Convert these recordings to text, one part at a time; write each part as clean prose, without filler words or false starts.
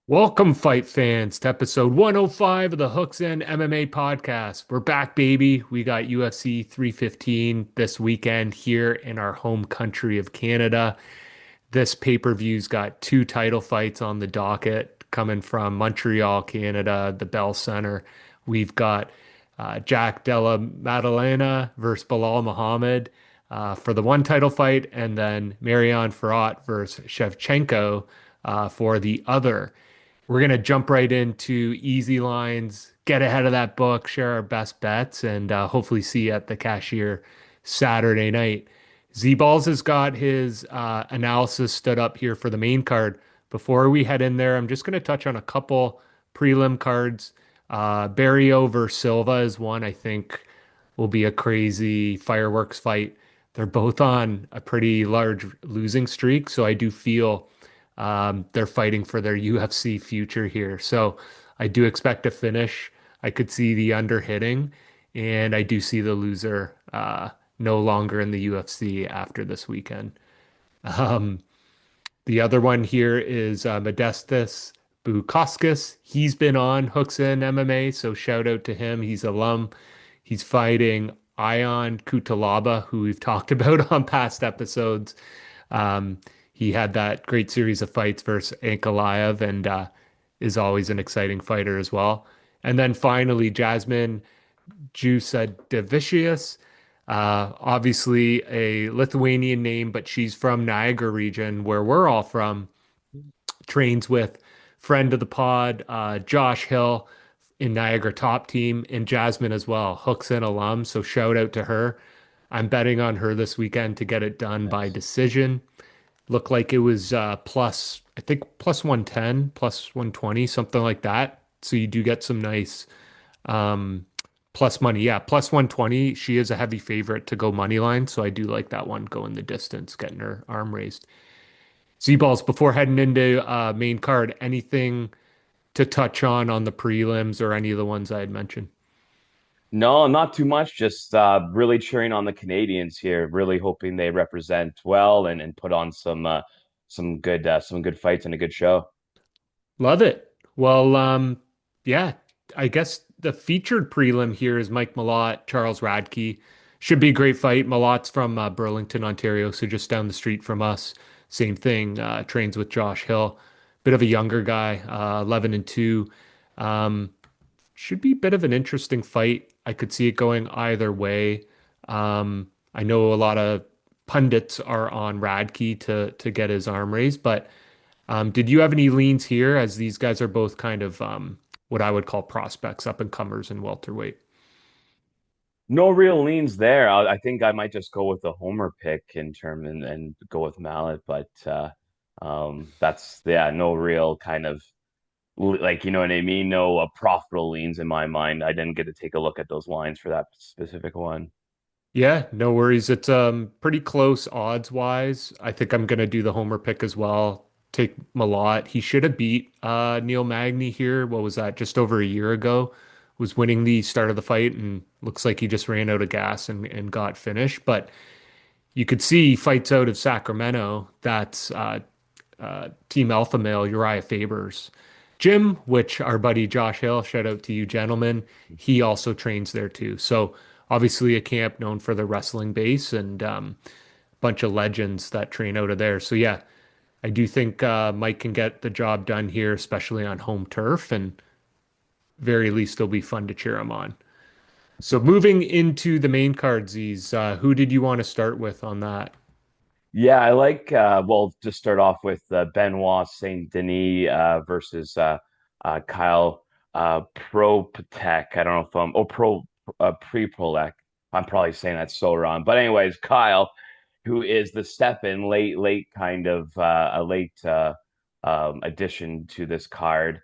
Welcome, fight fans, to episode 105 of the Hooks In MMA podcast. We're back, baby. We got UFC 315 this weekend here in our home country of Canada. This pay-per-view's got two title fights on the docket coming from Montreal, Canada, the Bell Center. We've got Jack Della Maddalena versus Bilal Muhammad for the one title fight, and then Marion Farrat versus Shevchenko for the other. We're going to jump right into easy lines, get ahead of that book, share our best bets, and hopefully see you at the cashier Saturday night. Z Balls has got his analysis stood up here for the main card. Before we head in there, I'm just going to touch on a couple prelim cards. Barrio versus Silva is one I think will be a crazy fireworks fight. They're both on a pretty large losing streak, so I do feel they're fighting for their UFC future here. So I do expect a finish. I could see the under hitting, and I do see the loser no longer in the UFC after this weekend. Um, the other one here is Modestas Bukauskas. He's been on Hooks in MMA, so shout out to him. He's alum. He's fighting Ion Kutalaba, who we've talked about on past episodes. Um, he had that great series of fights versus Ankalaev and is always an exciting fighter as well. And then finally, Jasmine Jusadevicius, obviously a Lithuanian name, but she's from Niagara region, where we're all from. Trains with friend of the pod, Josh Hill in Niagara top team, and Jasmine as well, Hooks and alum. So shout out to her. I'm betting on her this weekend to get it done by Nice. decision. Looked like it was plus, I think plus 110, plus 120, something like that. So you do get some nice um, plus money. Yeah, plus 120. She is a heavy favorite to go money line. So I do like that one going the distance, getting her arm raised. Z-Balls, before heading into main card, anything to touch on the prelims or any of the ones I had mentioned? No, not too much. Just really cheering on the Canadians here. Really hoping they represent well and put on some good fights and a good show. Love it. Well, yeah, I guess the featured prelim here is Mike Malott, Charles Radke. Should be a great fight. Malott's from Burlington, Ontario, so just down the street from us. Same thing. Trains with Josh Hill. Bit of a younger guy, 11 and 2. Um, should be a bit of an interesting fight. I could see it going either way. I know a lot of pundits are on Radke to get his arm raised, but did you have any leans here as these guys are both kind of what I would call prospects, up and comers in welterweight? No real leans there. I think I might just go with the homer pick in term and go with Mallet, but that's yeah, no real kind of like you know what I mean. No profitable leans in my mind. I didn't get to take a look at those lines for that specific one. Yeah, no worries. It's pretty close odds wise. I think I'm gonna do the homer pick as well. Take Malott. He should have beat Neil Magny here. What was that? Just over a year ago. Was winning the start of the fight and looks like he just ran out of gas and got finished. But you could see fights out of Sacramento. That's Team Alpha Male Uriah Faber's gym, which our buddy Josh Hill, shout out to you, gentlemen, he also trains there too. So obviously a camp known for the wrestling base and bunch of legends that train out of there. So yeah, I do think Mike can get the job done here, especially on home turf, and very least it'll be fun to cheer him on. So moving into the main card, Z's, who did you want to start with on that? Yeah, I like well, just start off with Benoit Saint Denis versus Kyle Propatek. I don't know if I'm Prepolek. I'm probably saying that so wrong. But anyways, Kyle, who is the step in late kind of a late addition to this card,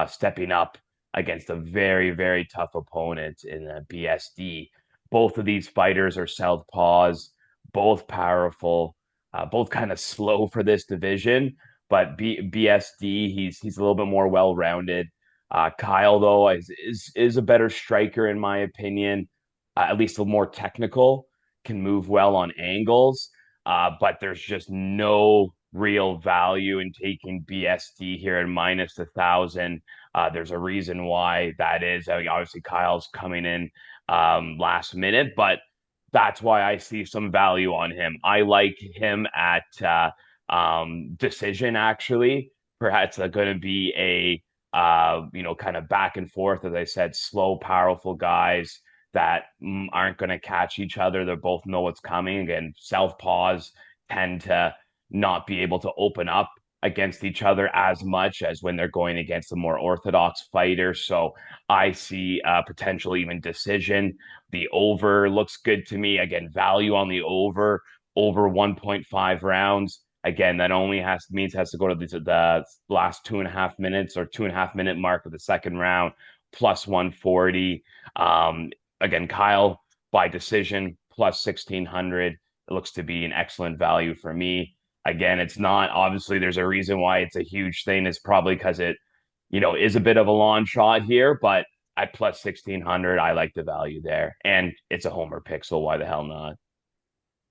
stepping up against a very tough opponent in BSD. Both of these fighters are southpaws, both powerful, both kind of slow for this division. But BSD, he's a little bit more well rounded. Kyle though is a better striker in my opinion, at least a little more technical, can move well on angles. But there's just no real value in taking BSD here at -1,000. There's a reason why that is. I mean, obviously, Kyle's coming in last minute, but that's why I see some value on him. I like him at decision, actually. Perhaps going to be a kind of back and forth, as I said, slow, powerful guys that aren't going to catch each other. They both know what's coming, and southpaws tend to not be able to open up against each other as much as when they're going against a more orthodox fighter. So I see potential even decision. The over looks good to me. Again, value on the over 1.5 rounds. Again, that only has to go to the last 2.5 minutes or 2.5 minute mark of the second round, plus 140. Again, Kyle by decision plus 1,600. It looks to be an excellent value for me. Again, it's not obviously there's a reason why it's a huge thing. It's probably because it, is a bit of a long shot here, but at plus 1,600, I like the value there. And it's a homer pick, so why the hell not?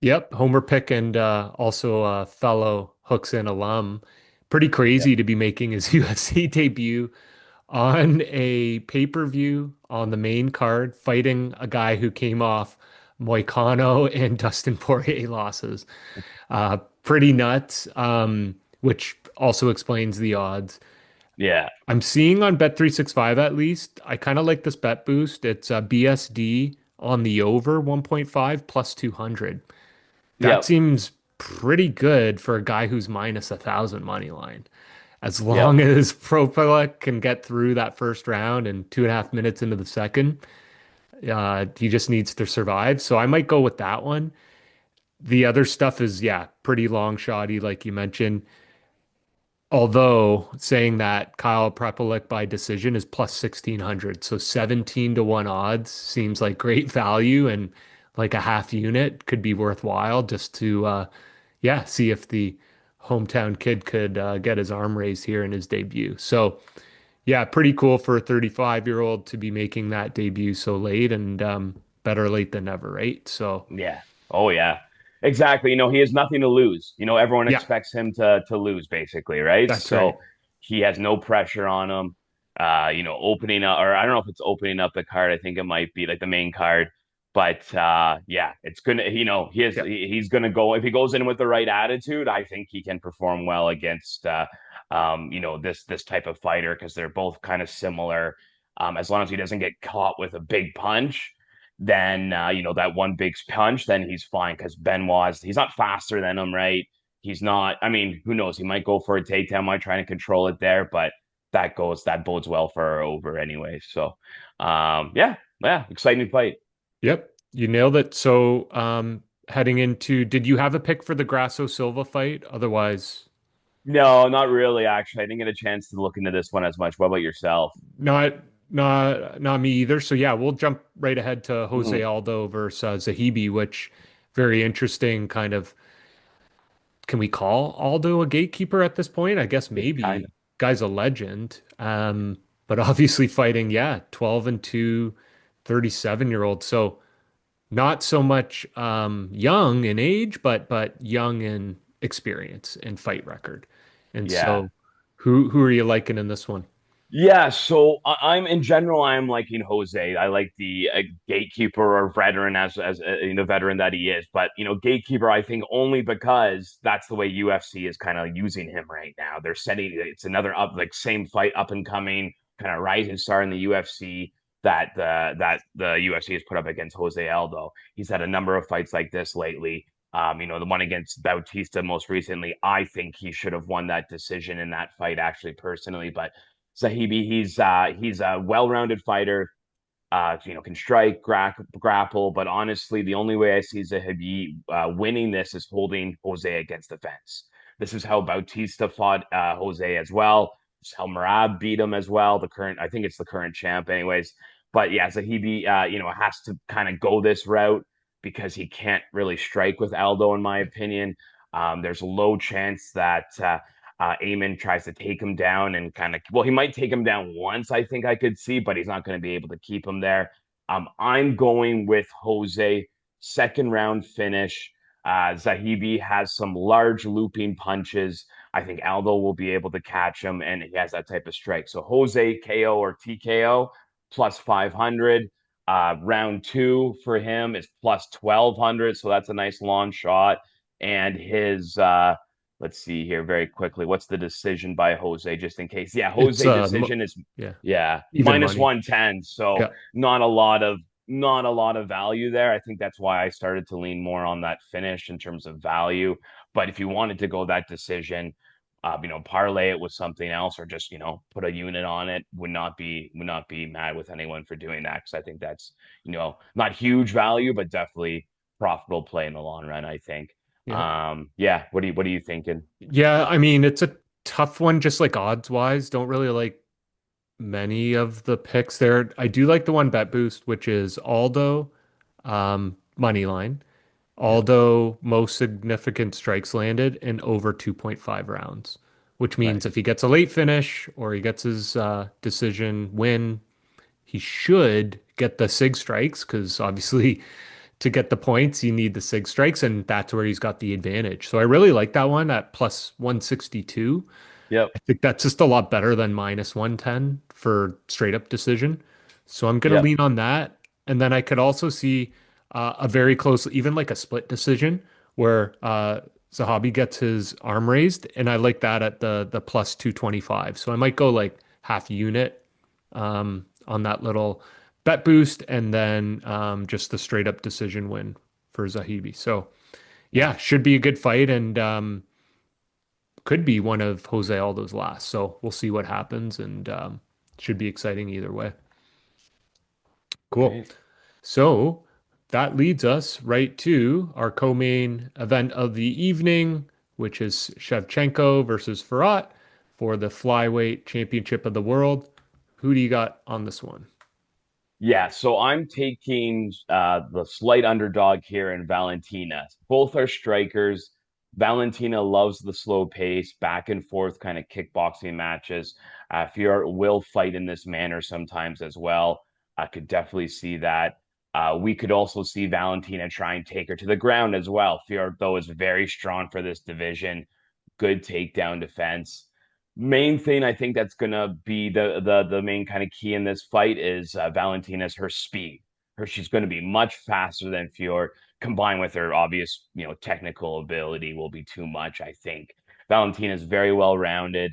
Yep, Homer Pick and also a fellow Hooks and alum. Pretty Yep. crazy to be making his UFC debut on a pay-per-view on the main card, fighting a guy who came off Moicano and Dustin Poirier losses. Pretty nuts, which also explains the odds. Yeah. I'm seeing on Bet365 at least. I kind of like this bet boost. It's BSD on the over 1.5 plus 200. That Yep. seems pretty good for a guy who's -1,000 money line. As long Yep. as Propela can get through that first round and 2.5 minutes into the second, he just needs to survive. So I might go with that one. The other stuff is, yeah, pretty long shotty, like you mentioned. Although saying that Kyle Prepelic by decision is plus 1,600. So 17 to 1 odds seems like great value, and like a half unit could be worthwhile just to, yeah, see if the hometown kid could get his arm raised here in his debut. So, yeah, pretty cool for a 35-year-old to be making that debut so late, and better late than never, right? So, Yeah. Oh yeah. Exactly. He has nothing to lose. Everyone yeah, expects him to lose basically, right? that's right. So he has no pressure on him. Opening up, or I don't know if it's opening up the card. I think it might be like the main card. But yeah, it's gonna, Yeah. he's gonna go if he goes in with the right attitude, I think he can perform well against this type of fighter because they're both kind of similar. As long as he doesn't get caught with a big punch, then that one big punch, then he's fine because he's not faster than him, right? He's not. I mean, who knows? He might go for a takedown, might try to control it there, but that bodes well for our over anyway. So, yeah, yeah, exciting fight. Yep, you nailed it. So, heading into, did you have a pick for the Grasso Silva fight? Otherwise, No, not really. Actually, I didn't get a chance to look into this one as much. What about yourself? not not me either. So yeah, we'll jump right ahead to Jose Mhm. Aldo versus Zahibi, which very interesting kind of, can we call Aldo a gatekeeper at this point? I guess Yeah, kind maybe. of. Guy's a legend. But obviously fighting, yeah, 12 and 2, 37-year-old. So not so much young in age, but young in experience and fight record. And Yeah. so who are you liking in this one? Yeah, so I'm in general, I'm liking Jose. I like the gatekeeper or veteran as veteran that he is. But gatekeeper, I think only because that's the way UFC is kind of using him right now. They're setting it's another up like same fight up and coming kind of rising star in the UFC that the UFC has put up against Jose Aldo. He's had a number of fights like this lately. The one against Bautista most recently, I think he should have won that decision in that fight, actually, personally. But Zahibi, he's a well-rounded fighter. Can strike, grapple, but honestly, the only way I see Zahibi winning this is holding Jose against the fence. This is how Bautista fought Jose as well. This is how Marab beat him as well. I think it's the current champ, anyways. But yeah, Zahibi, has to kind of go this route because he can't really strike with Aldo, in my opinion. There's a low chance that Amon tries to take him down and he might take him down once, I think I could see, but he's not going to be able to keep him there. I'm going with Jose, second round finish. Zahibi has some large looping punches. I think Aldo will be able to catch him, and he has that type of strike. So Jose KO or TKO plus 500. Round two for him is plus 1200. So that's a nice long shot. And let's see here very quickly. What's the decision by Jose, just in case? Yeah, It's Jose decision is, yeah, yeah, even minus money. 110. So Yeah. not a lot of value there. I think that's why I started to lean more on that finish in terms of value. But if you wanted to go that decision, parlay it with something else or just, put a unit on it, would not be mad with anyone for doing that because I think that's, not huge value, but definitely profitable play in the long run, I think. Yeah. Yeah, what are you thinking? Yeah, I mean, it's a tough one just like odds wise. Don't really like many of the picks there. I do like the one bet boost, which is Aldo, money line. Yeah, Aldo, most significant strikes landed in over 2.5 rounds, which means if nice. he gets a late finish or he gets his decision win, he should get the SIG strikes because obviously to get the points, you need the SIG strikes, and that's where he's got the advantage. So I really like that one at plus 162. Yep, I think that's just a lot better than minus 110 for straight up decision. So I'm going to yep. lean on that. And then I could also see a very close, even like a split decision where Zahabi gets his arm raised. And I like that at the plus 225. So I might go like half unit on that little bet boost and then just the straight up decision win for Zahibi. So yeah, Nice. should be a good fight. And could be one of Jose Aldo's last. So we'll see what happens and should be exciting either way. Cool. Great. So that leads us right to our co-main event of the evening, which is Shevchenko versus Farhat for the flyweight championship of the world. Who do you got on this one? Yeah, so I'm taking the slight underdog here in Valentina. Both are strikers. Valentina loves the slow pace, back and forth kind of kickboxing matches. Fior will fight in this manner sometimes as well. I could definitely see that. We could also see Valentina try and take her to the ground as well. Fior, though, is very strong for this division. Good takedown defense. Main thing I think that's gonna be the main kind of key in this fight is Valentina's her speed. She's going to be much faster than Fior, combined with her obvious technical ability will be too much. I think Valentina's very well rounded.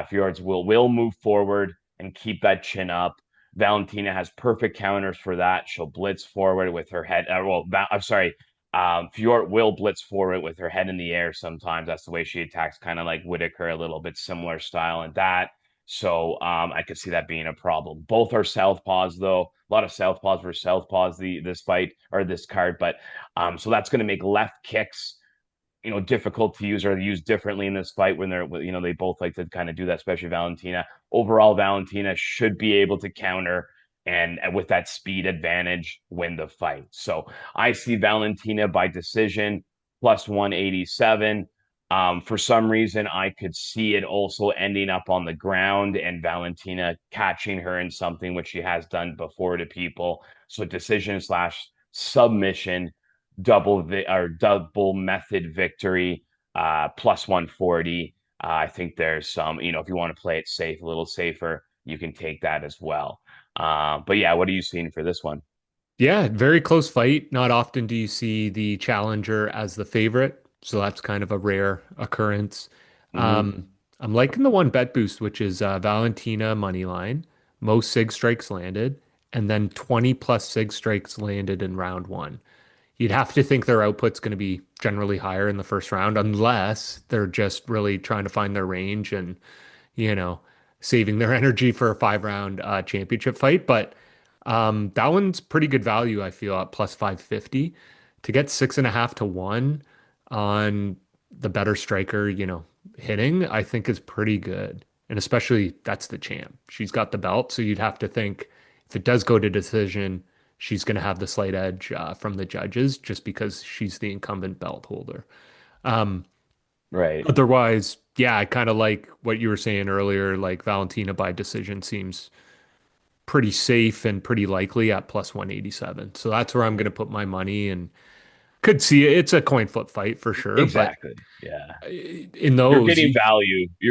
Fior's will move forward and keep that chin up. Valentina has perfect counters for that. She'll blitz forward with her head. I'm sorry. Fjord will blitz forward with her head in the air sometimes. That's the way she attacks, kind of like Whitaker, a little bit similar style and that. So I could see that being a problem. Both are southpaws, though. A lot of southpaws versus southpaws this fight or this card, but so that's going to make left kicks difficult to use or use differently in this fight when they both like to kind of do that, especially Valentina. Overall, Valentina should be able to counter and with that speed advantage win the fight. So I see Valentina by decision plus 187. For some reason, I could see it also ending up on the ground and Valentina catching her in something which she has done before to people. So decision slash submission double method victory, plus 140. I think there's some, if you want to play it safe, a little safer, you can take that as well. But yeah, what are you seeing for this one? Yeah, very close fight. Not often do you see the challenger as the favorite, so that's kind of a rare occurrence. Hmm. I'm liking the one bet boost, which is Valentina money line, most SIG strikes landed, and then 20 plus SIG strikes landed in round one. You'd have to think their output's going to be generally higher in the first round, unless they're just really trying to find their range and, you know, saving their energy for a 5 round championship fight. But that one's pretty good value, I feel, at plus 550. To get 6.5 to 1 on the better striker, hitting, I think is pretty good. And especially that's the champ. She's got the belt. So you'd have to think if it does go to decision, she's going to have the slight edge from the judges just because she's the incumbent belt holder. Um, Right. Otherwise, yeah, I kind of like what you were saying earlier. Like Valentina by decision seems pretty safe and pretty likely at plus 187. So that's where I'm going to put my money. And Could see it. It's a coin flip fight for sure, but Exactly. Yeah. in those, You're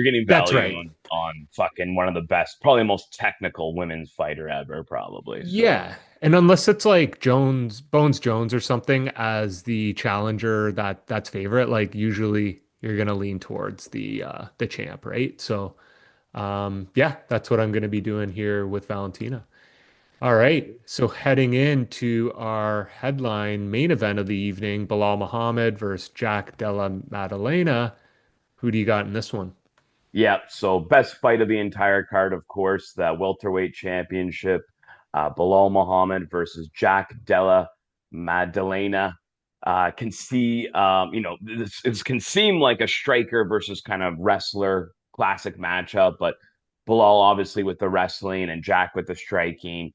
getting that's value right. on fucking one of the best, probably most technical women's fighter ever, probably. So Yeah. And unless it's like Bones Jones or something as the challenger that's favorite, like usually you're gonna lean towards the champ, right? So yeah, that's what I'm gonna be doing here with Valentina. All right. So heading into our headline main event of the evening, Bilal Muhammad versus Jack Della Maddalena. Who do you got in this one? yeah, so best fight of the entire card, of course, the welterweight championship. Bilal Muhammad versus Jack Della Maddalena. Can see, this can seem like a striker versus kind of wrestler classic matchup, but Bilal obviously with the wrestling and Jack with the striking.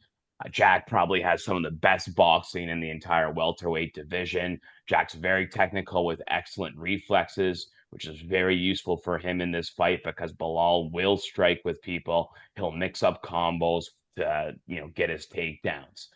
Jack probably has some of the best boxing in the entire welterweight division. Jack's very technical with excellent reflexes, which is very useful for him in this fight because Bilal will strike with people. He'll mix up combos to, get his takedowns.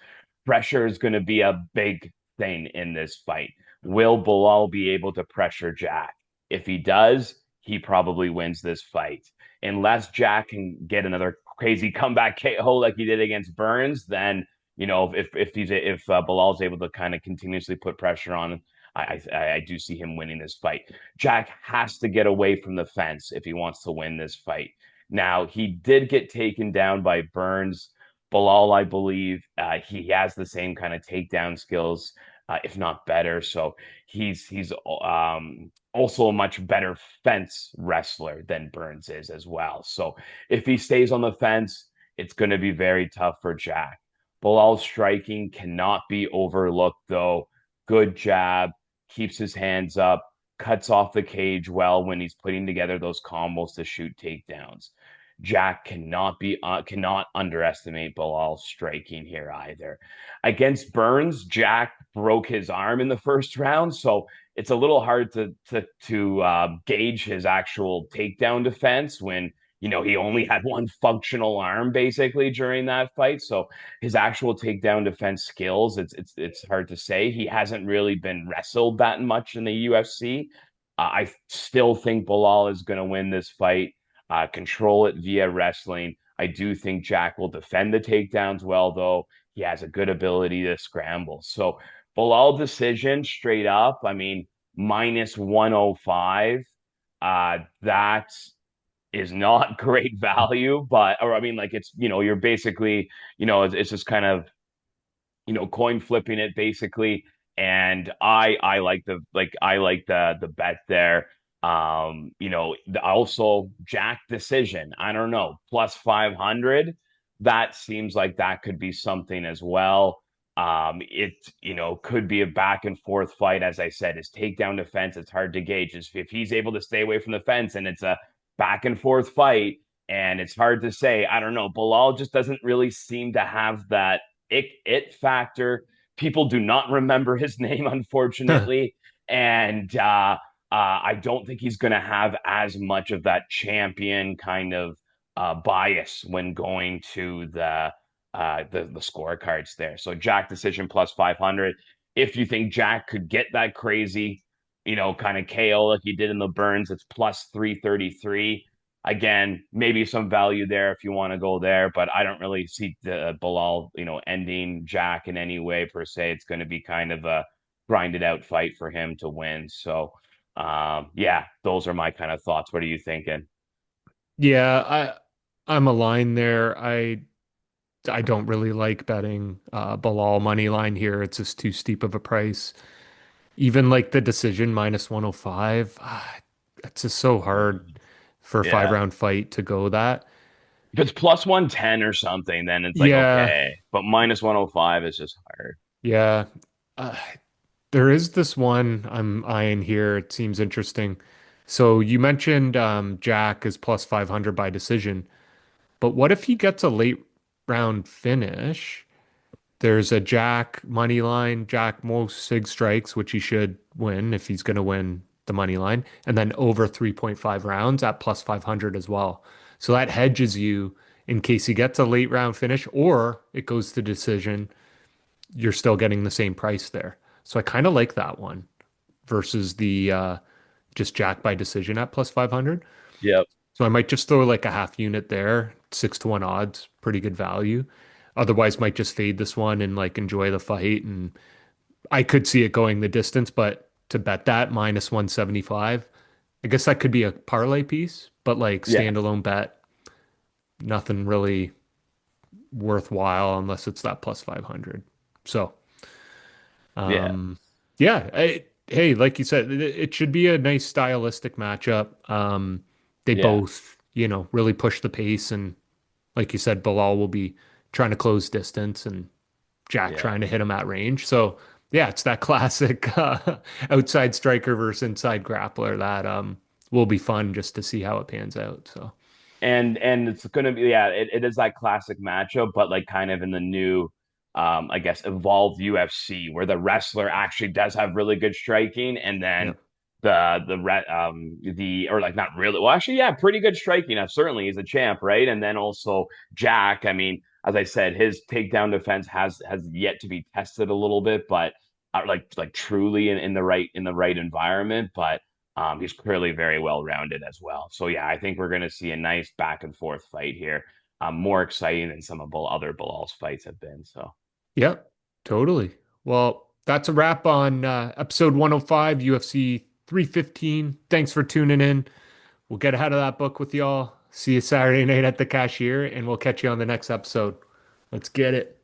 Pressure is going to be a big thing in this fight. Will Bilal be able to pressure Jack? If he does, he probably wins this fight. Unless Jack can get another crazy comeback KO like he did against Burns, then if Bilal's able to kind of continuously put pressure on, I do see him winning this fight. Jack has to get away from the fence if he wants to win this fight. Now he did get taken down by Burns. Bilal, I believe, he has the same kind of takedown skills, if not better. So he's also a much better fence wrestler than Burns is as well. So if he stays on the fence, it's going to be very tough for Jack. Bilal's striking cannot be overlooked, though. Good jab, keeps his hands up, cuts off the cage well when he's putting together those combos to shoot takedowns. Jack cannot underestimate Bilal's striking here either. Against Burns, Jack broke his arm in the first round, so it's a little hard to gauge his actual takedown defense when he only had one functional arm basically during that fight. So his actual takedown defense skills, it's hard to say. He hasn't really been wrestled that much in the UFC. I still think Bilal is going to win this fight, control it via wrestling. I do think Jack will defend the takedowns well, though. He has a good ability to scramble. So Bilal decision straight up. I mean, minus 105. That is not great value, or I mean, like you're basically, it's just kind of coin flipping it basically. And I like the bet there. Also Jack decision. I don't know, plus 500. That seems like that could be something as well. It could be a back and forth fight. As I said, his takedown defense, it's hard to gauge. If he's able to stay away from the fence and it's a back and forth fight, and it's hard to say. I don't know. Bilal just doesn't really seem to have that it factor. People do not remember his name, unfortunately, and I don't think he's going to have as much of that champion kind of bias when going to the scorecards there. So Jack decision plus 500. If you think Jack could get that crazy, kind of KO like he did in the Burns, it's plus 333. Again, maybe some value there if you want to go there, but I don't really see the Bilal, ending Jack in any way per se. It's going to be kind of a grinded out fight for him to win. So, yeah, those are my kind of thoughts. What are you thinking? Yeah, I'm aligned there. I don't really like betting Bilal money line here. It's just too steep of a price. Even like the decision minus 105, it's just so hard Mm. for a five Yeah. round fight to go that. If it's plus 110 or something, then it's like, Yeah, okay. But minus 105 is just hard. yeah. Uh, there is this one I'm eyeing here. It seems interesting. So you mentioned Jack is plus 500 by decision, but what if he gets a late round finish? There's a Jack money line, Jack most sig strikes, which he should win if he's going to win the money line, and then over 3.5 rounds at plus 500 as well. So that hedges you in case he gets a late round finish or it goes to decision. You're still getting the same price there. So I kind of like that one versus the just Jack by decision at plus 500. Yep. So I might just throw like a half unit there, 6 to 1 odds, pretty good value. Otherwise, might just fade this one and like enjoy the fight. And I could see it going the distance, but to bet that minus 175, I guess that could be a parlay piece, but like Yeah. standalone bet, nothing really worthwhile unless it's that plus 500. So, Yeah. um, yeah, hey, like you said, it should be a nice stylistic matchup. They Yeah. both, really push the pace, and like you said, Bilal will be trying to close distance and Jack Yeah. trying to hit him at range. So, yeah, it's that classic outside striker versus inside grappler that will be fun just to see how it pans out. So, And it's gonna be, yeah, it is that classic matchup, but like kind of in the new I guess evolved UFC where the wrestler actually does have really good striking, and yeah, then the or like not really, well, actually, yeah, pretty good striking. Certainly he's a champ, right? And then also Jack, I mean, as I said, his takedown defense has yet to be tested a little bit, but like truly in the right environment. But he's clearly very well rounded as well. So yeah, I think we're going to see a nice back and forth fight here. More exciting than some of other Bilal's fights have been. So yeah, totally. Well, that's a wrap on episode 105, UFC 315. Thanks for tuning in. We'll get ahead of that book with y'all. See you Saturday night at the cashier, and we'll catch you on the next episode. Let's get it.